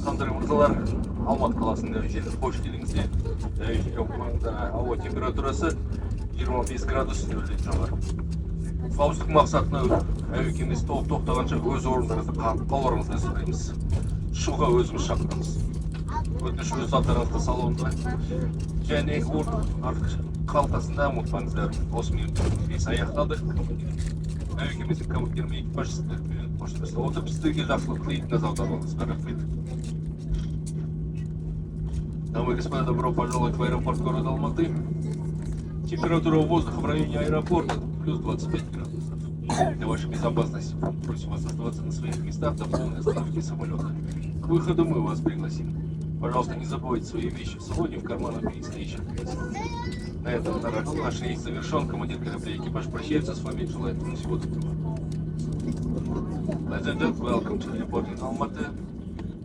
Қандай мырзалар, Алматы қаласында әуежайда қош келдіңіздер. Әуежай маңында ауа температурасы 25 градус нөлден жоғары. Қауіпсіздік мақсатына әуе кемесі толық тоқтағанша өз орындарыңызды қалуларыңызды сұраймыз. Ұшуға өзіміз шақырамыз. Өтініш өз заттарыңызды салонда және артқы қалтасында ұмытпаңыздар. Осымен рейс аяқталды. Әуе кемесінің командирімен экипаж сіздермен қоштасты. Отырып сіздерге жақсылық тілейтін назарыңызға рахмет. Дамы и господа, добро пожаловать в аэропорт города Алматы. Температура воздуха в районе аэропорта плюс 25 градусов. Для вашей безопасности просим вас оставаться на своих местах до полной остановки самолета. К выходу мы вас пригласим. Пожалуйста, не забывайте свои вещи в салоне, в карманах и стоящих креслах. На этом наш рейс завершен. Командир корабля и экипаж прощается с вами и желает вам всего доброго. Ladies and gentlemen, welcome to the airport in Almaty.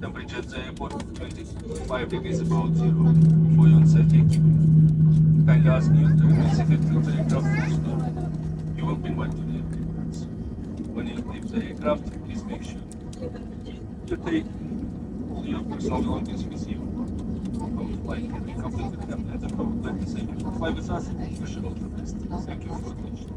Temperature at the airport 25 degrees above zero for your safety. Kindly ask you to remain seated till the aircraft pulls down. You will be invited to the aircraft. When you leave the aircraft, please make sure you take all your personal belongings with you. From the flight can be completed and the aircraft would like to say you fly with us. We should all the best. Thank you for your attention.